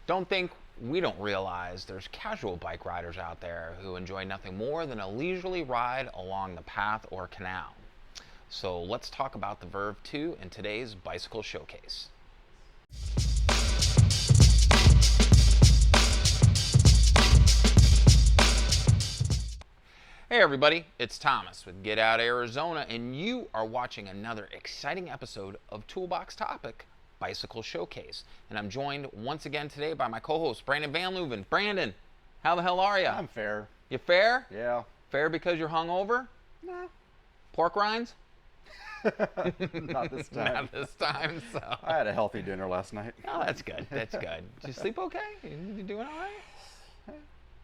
Don't think we don't realize there's casual bike riders out there who enjoy nothing more than a leisurely ride along the path or canal. So let's talk about the Verve 2 in today's Bicycle Showcase. Hey everybody, it's Thomas with Get Out Arizona, and you are watching another exciting episode of Toolbox Topic Bicycle Showcase. And I'm joined once again today by my co-host, Brandon Van Leuven. Brandon, how the hell are you? I'm fair. You fair? Yeah. Fair because you're hungover? Nah. Pork rinds? Not this time. Not this time, so. I had a healthy dinner last night. Oh, that's good. That's good. Did you sleep okay? You doing all right?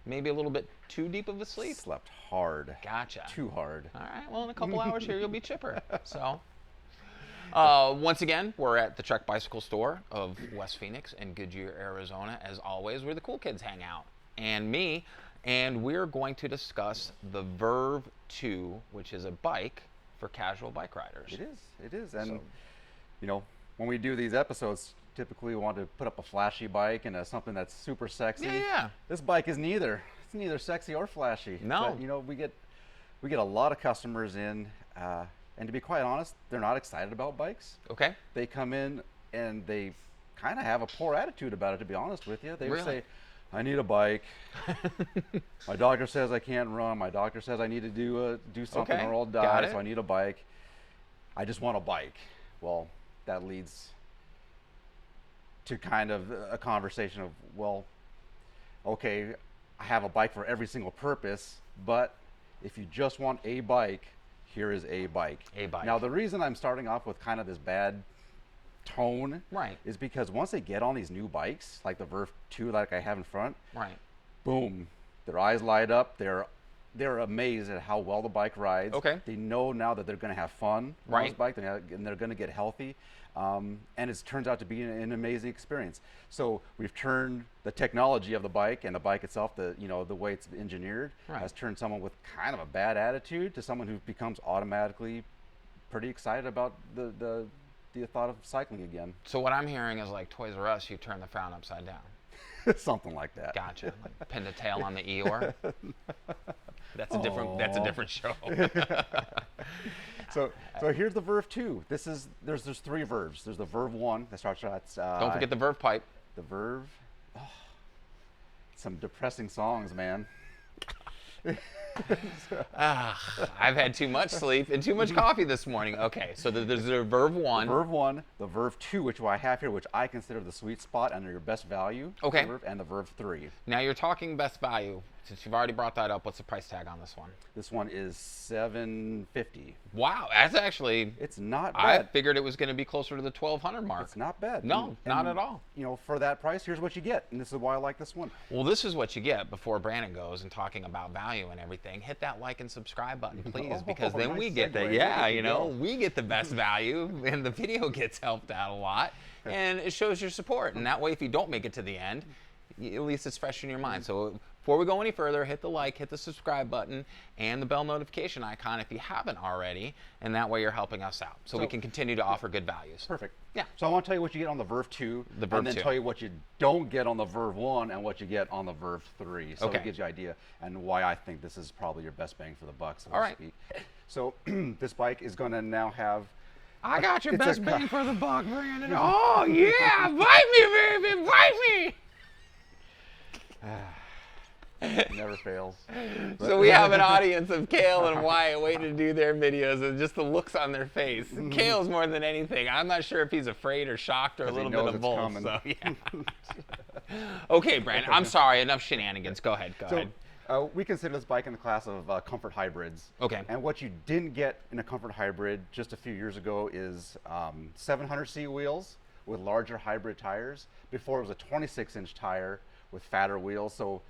Maybe a little bit too deep of a sleep? Slept hard. Gotcha. Too hard. All right. Well, in a couple hours here, you'll be chipper. So, once again, we're at the Trek Bicycle Store of West Phoenix in Goodyear, Arizona. As always, where the cool kids hang out, and me. And we're going to discuss the Verve 2, which is a bike for casual bike riders. It is. It is. And, So- you know, when we do these episodes, typically we want to put up a flashy bike and something that's super sexy. Yeah. This bike is neither. It's neither sexy or flashy. No. But, you know, we get a lot of customers in, and to be quite honest, they're not excited about bikes. Okay. They come in and they kind of have a poor attitude about it, to be honest with you. They would Really? say, I need a bike. My doctor says I can't run. My doctor says I need to do something Okay, or I'll got die, it. so I need a bike. I just want a bike. Well, that leads to kind of a conversation of, well, okay, I have a bike for every single purpose, but if you just want a bike, here is a bike. A bike. Now, the reason I'm starting off with kind of this bad tone Right. is because once they get on these new bikes, like the Verve 2 like I have in front, Right. boom, their eyes light up. They're amazed at how well the bike rides. Okay. They know now that they're going to have fun on Right. this bike, and they're going to get healthy. And it turns out to be an amazing experience. So we've turned the technology of the bike and the bike itself, the way it's engineered, Right. has turned someone with kind of a bad attitude to someone who becomes automatically pretty excited about the thought of cycling again. So what I'm hearing is like Toys R Us, you turn the frown upside down. Something like that. Gotcha. Like pin the tail on the Eeyore. That's a different show. So here's the Verve 2. There's three Verves. There's the Verve 1 that starts at Don't forget the Verve pipe. the Verve. Oh, some depressing songs, man. I've had too much sleep and too much coffee this morning. Okay, so there's the Verve 1. Verve 1, the Verve 2, which I have here, which I consider the sweet spot under your best value. Okay. Verve, and the Verve 3. Now you're talking best value. Since you've already brought that up, what's the price tag on this one? This one is $750. Wow, that's actually. It's not I bad. figured it was going to be closer to the 1,200 mark. It's not bad. No, not at all. You know, for that price, here's what you get, and this is why I like this one. Well, this is what you get before Brandon goes and talking about value and everything. Hit that like and subscribe button, please, because then nice we get the, segue. yeah, There you you know, go. we get the best value, and the video gets helped out a lot, and it shows your support. And that way, if you don't make it to the end, at least it's fresh in your mind. So before we go any further, hit the like, hit the subscribe button, and the bell notification icon if you haven't already, and that way you're helping us out. So we can continue to offer good values. Perfect. Yeah. So I want to tell you what you get on the Verve 2, The Verve and then 2. tell you what you don't get on the Verve 1 and what you get on the Verve 3. So Okay. it gives you an idea and why I think this is probably your best bang for the buck, so All to right. speak. So this bike is going to now have I got your It's a best co- bang for the buck, Brandon. Oh, yeah, bite me, baby, bite me. never fails. So we have an audience of Kale and Wyatt waiting to do their videos, and just the looks on their face. Kale's more than anything. I'm not sure if he's afraid or shocked or a 'Cause he little bit knows of it's both. coming. So yeah. Okay, Brandon. I'm sorry. Enough shenanigans. Go ahead. Go ahead. We consider this bike in the class of comfort hybrids. Okay. And what you didn't get in a comfort hybrid just a few years ago is 700C wheels with larger hybrid tires. Before it was a 26-inch tire with fatter wheels. So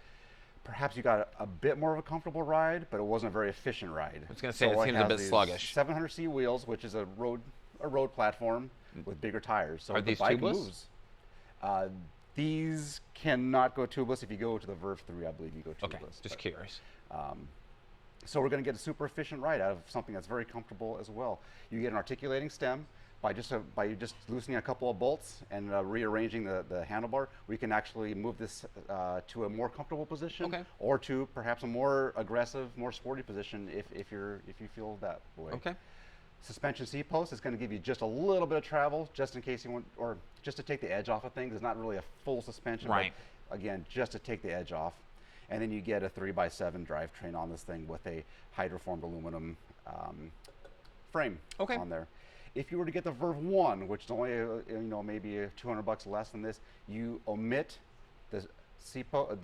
perhaps you got a bit more of a comfortable ride, but it wasn't a very efficient ride. I was gonna say, it seems a bit sluggish. 700C wheels, which is a road platform with bigger tires. So Are the these bike tubeless? moves. These cannot go tubeless. If you go to the Verve 3, I believe you go tubeless. Okay. Just curious. So we're going to get a super efficient ride out of something that's very comfortable as well. You get an articulating stem by just loosening a couple of bolts and rearranging the handlebar, we can actually move this to a more comfortable position, Okay. or to perhaps a more aggressive, more sporty position if you feel that way. Okay. Suspension seat post is going to give you just a little bit of travel, just in case you want, or just to take the edge off of things. It's not really a full suspension, Right. but again, just to take the edge off. And then you get a 3x7 drivetrain on this thing with a hydroformed aluminum frame Okay. on there. If you were to get the Verve 1, which is only maybe $200 less than this, you omit the seat post,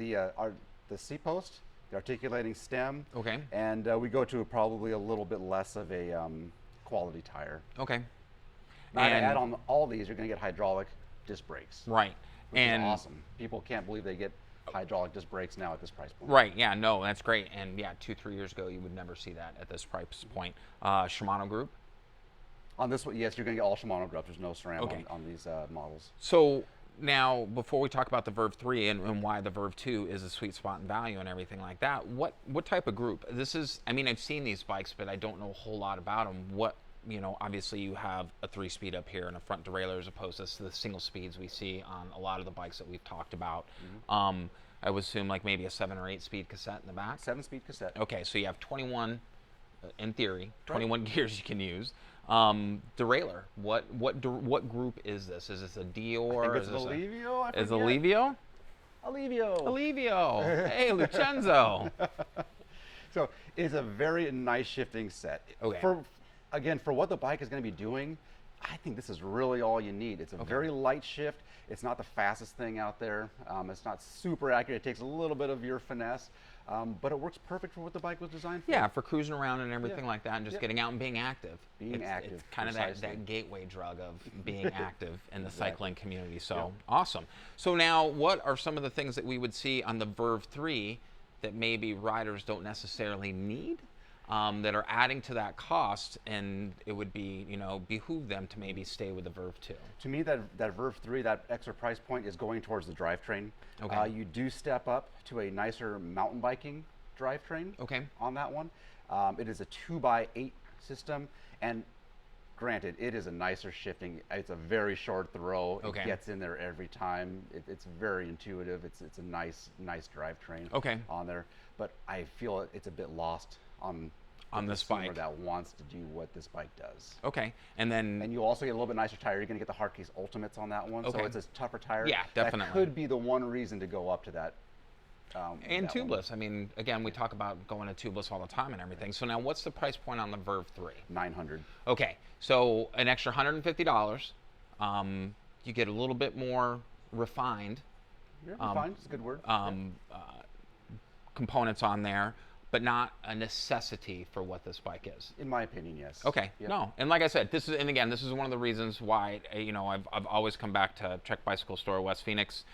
the articulating stem, Okay. and we go to probably a little bit less of a quality tire. Okay. Now, to And- add on all these, you're going to get hydraulic disc brakes, Right. which And is awesome. People can't believe they get hydraulic disc brakes now at this price point. right, yeah, no, that's great. And yeah, 2-3 years ago, you would never see that at this price point. Shimano Group. On this one, yes, you're going to get all Shimano grip. There's no SRAM Okay. on these models. So now, before we talk about the Verve 3 and why the Verve 2 is a sweet spot in value and everything like that, what type of group? This is, I mean, I've seen these bikes, but I don't know a whole lot about them. What, obviously you have a 3-speed up here and a front derailleur as opposed to the single speeds we see on a lot of the bikes that we've talked about. Mm-hmm. I would assume like maybe a 7 or 8 speed cassette in the back. 7-speed cassette. Okay, so you have 21, in theory, 21 gears you can use. Derailleur, what group is this? Is this a Dior? I think it's is this Alivio. I is forget. Alivio? Alivio. Alivio. Hey, Lucenzo. So it's a very nice shifting set. Okay. For what the bike is going to be doing, I think this is really all you need. It's a very light shift. It's not the fastest thing out there. It's not super accurate. It takes a little bit of your finesse, but it works perfect for what the bike was designed for. Yeah, for cruising around and everything Yeah. like that and just Yep. getting out and being active. Being active, It's kind of precisely. that gateway drug of being active in the Exactly. cycling community. So Yep. awesome. So now what are some of the things that we would see on the Verve 3 that maybe riders don't necessarily need? That are adding to that cost, and it would be, behoove them to maybe stay with the Verve 2. To me, that Verve 3, that extra price point is going towards the drivetrain. Okay. You do step up to a nicer mountain biking drivetrain Okay. on that one. It is a 2x8 system, and granted, it is a nicer shifting. It's a very short throw. Okay. It gets in there every time. It's very intuitive. It's a nice drivetrain Okay. on there. But I feel it's a bit lost on the this consumer bike. that wants to do what this bike does. Okay. And then And you also get a little bit nicer tire. You're going to get the Hardcase Ultimates on that one, Okay. so it's a tougher tire. Yeah, definitely. That could be the one reason to go up to that. and that one. tubeless. I mean, again, we talk about going to tubeless all the time and everything. So now what's the price point on the Verve 3? 900. Okay. So an extra $150. You get a little bit more refined Yeah, fine. It's a good word. components on there, but not a necessity for what this bike is. In my opinion, yes. Okay, Yep. no, and like I said, this is one of the reasons why I've always come back to Trek Bicycle Store West Phoenix.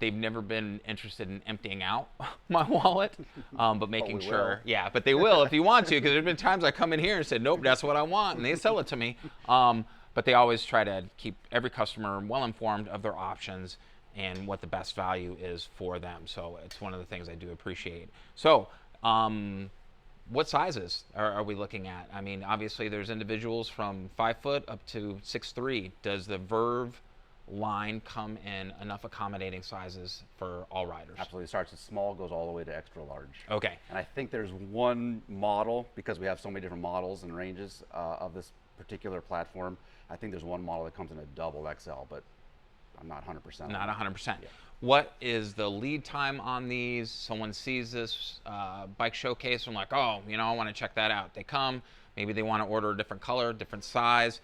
They've never been interested in emptying out my wallet, but making we sure, will. yeah, but they will if you want to, because there's been times I come in here and said, nope, that's what I want, and they sell it to me. But they always try to keep every customer well informed of their options and what the best value is for them. So it's one of the things I do appreciate. So, what sizes are we looking at? I mean, obviously there's individuals from 5 foot up to 6'3". Does the Verve line come in enough accommodating sizes for all riders? Absolutely. It starts at small, goes all the way to extra large. Okay. And I think there's one model, because we have so many different models and ranges of this particular platform. I think there's one model that comes in a double XL, but I'm not 100% on Not that. 100%. Yeah. What is the lead time on these? Someone sees this bike showcase and like, oh, I want to check that out. They come, maybe they want to order a different color, different size.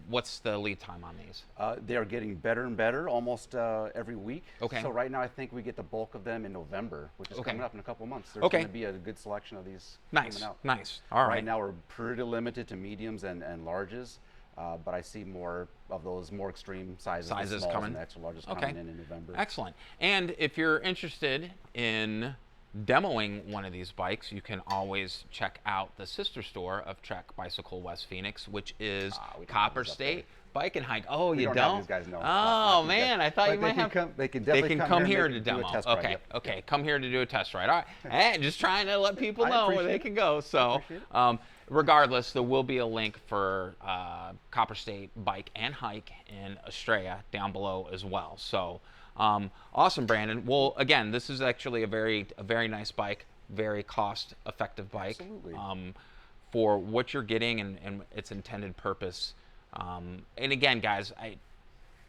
What's the lead time on these? They are getting better and better almost every week. Okay. So right now I think we get the bulk of them in November, which is Okay. coming up in a couple of months. There's Okay. going to be a good selection of these Nice, coming out. nice. All right. Right now we're pretty limited to mediums and larges, but I see more of those more extreme sizes, the Sizes smalls coming. and the extra larges Okay. coming in November. Excellent. And if you're interested in demoing one of these bikes, you can always check out the sister store of Trek Bicycle West Phoenix, which is we don't have Copper these up there. State Bike and Hike. Oh, We you don't don't? have these guys, no. Oh, Not these man, guys. I thought But you might have. they can They definitely can come here and to do a demo. test ride, Okay, yep. okay, come here to do a test ride. All right, hey, just trying to let people I know where appreciate they it. can go. So, appreciate it. regardless, there will be a link for Copper State Bike and Hike in Estrella down below as well. So awesome, Brandon. Well, again, this is actually a very nice bike, very cost-effective bike. Absolutely. For what you're getting and its intended purpose. And again, guys,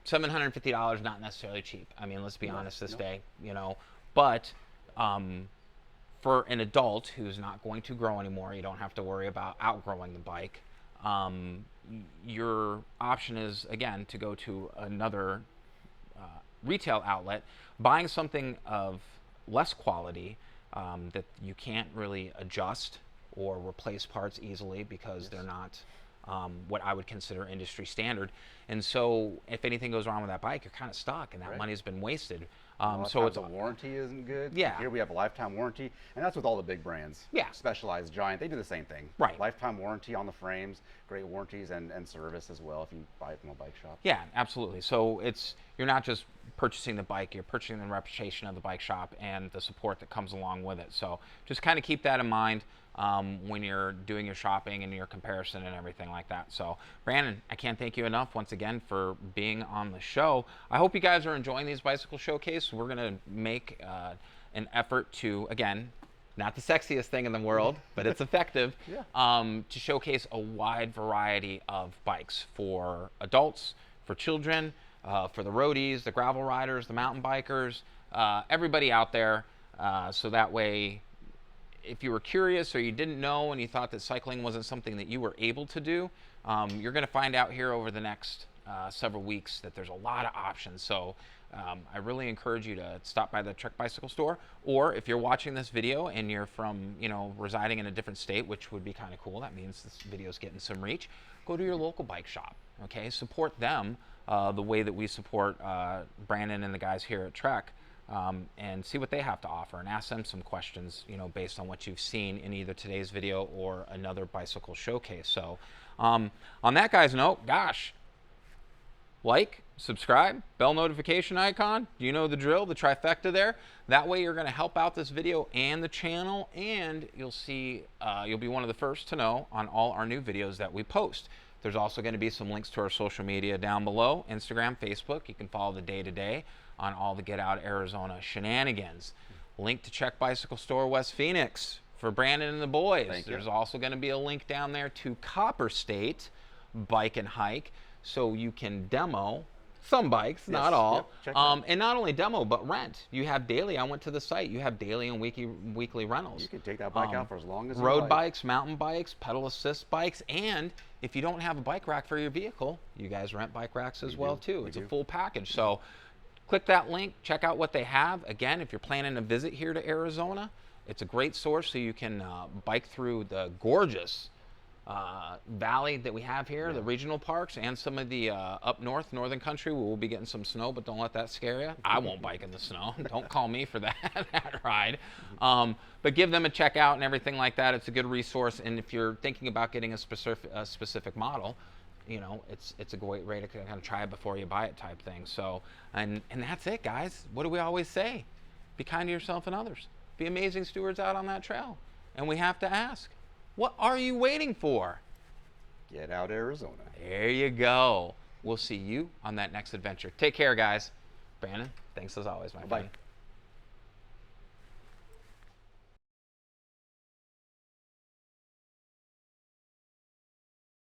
$750 not necessarily cheap. I mean, let's be honest this day, you know. But for an adult who's not going to grow anymore, you don't have to worry about outgrowing the bike. Your option is, again, to go to another retail outlet, buying something of less quality that you can't really adjust or replace parts easily because they're not what I would consider industry standard. And so if anything goes wrong with that bike, you're kind of stuck, and that money's been wasted. So it's a warranty isn't good. Yeah. Here we have a lifetime warranty, and that's with all the big brands. Yeah. Specialized, Giant, they do the same thing. Right. Lifetime warranty on the frames, great warranties and service as well if you buy it from a bike shop. Yeah, absolutely. So you're not just purchasing the bike, you're purchasing the reputation of the bike shop and the support that comes along with it. So just kind of keep that in mind when you're doing your shopping and your comparison and everything like that. So Brandon, I can't thank you enough once again for being on the show. I hope you guys are enjoying these bicycle showcase. We're going to make an effort to, again, not the sexiest thing in the world, but it's effective, to showcase a wide variety of bikes for adults, for children, for the roadies, the gravel riders, the mountain bikers, everybody out there. So that way, if you were curious or you didn't know and you thought that cycling wasn't something that you were able to do, you're going to find out here over the next several weeks that there's a lot of options. So I really encourage you to stop by the Trek Bicycle Store, or if you're watching this video and you're from, residing in a different state, which would be kind of cool, that means this video's getting some reach, go to your local bike shop, okay? Support them the way that we support Brandon and the guys here at Trek, and see what they have to offer and ask them some questions, based on what you've seen in either today's video or another bicycle showcase. So on that guy's note, gosh, like, subscribe, bell notification icon, you know the drill, the trifecta there. That way you're going to help out this video and the channel, and you'll see, you'll be one of the first to know on all our new videos that we post. There's also going to be some links to our social media down below, Instagram, Facebook. You can follow the day-to-day on all the Get Out Arizona shenanigans. Link to Trek Bicycle Store West Phoenix for Brandon and the boys. Thank you. There's also going to be a link down there to Copper State Bike and Hike, so you can demo some bikes, not all. Yep, check it out. And not only demo, but rent. You have daily. I went to the site. You have daily and weekly rentals. You can take that bike out for as long as you road like. bikes, mountain bikes, pedal assist bikes, and if you don't have a bike rack for your vehicle, you guys rent bike racks as well too. It's a full package. So click that link, check out what they have. Again, if you're planning a visit here to Arizona, it's a great source so you can bike through the gorgeous valley that we have here, the regional parks, and some of the up north, northern country, where we'll be getting some snow, but don't let that scare you. I won't bike in the snow. Don't call me for that ride. But give them a check out and everything like that. It's a good resource, and if you're thinking about getting a specific model, it's a great way to kind of try it before you buy it type thing. So, and that's it, guys. What do we always say? Be kind to yourself and others. Be amazing stewards out on that trail. And we have to ask, what are you waiting for? Get Out Arizona. There you go. We'll see you on that next adventure. Take care, guys. Brandon, thanks as always, my friend. Bye.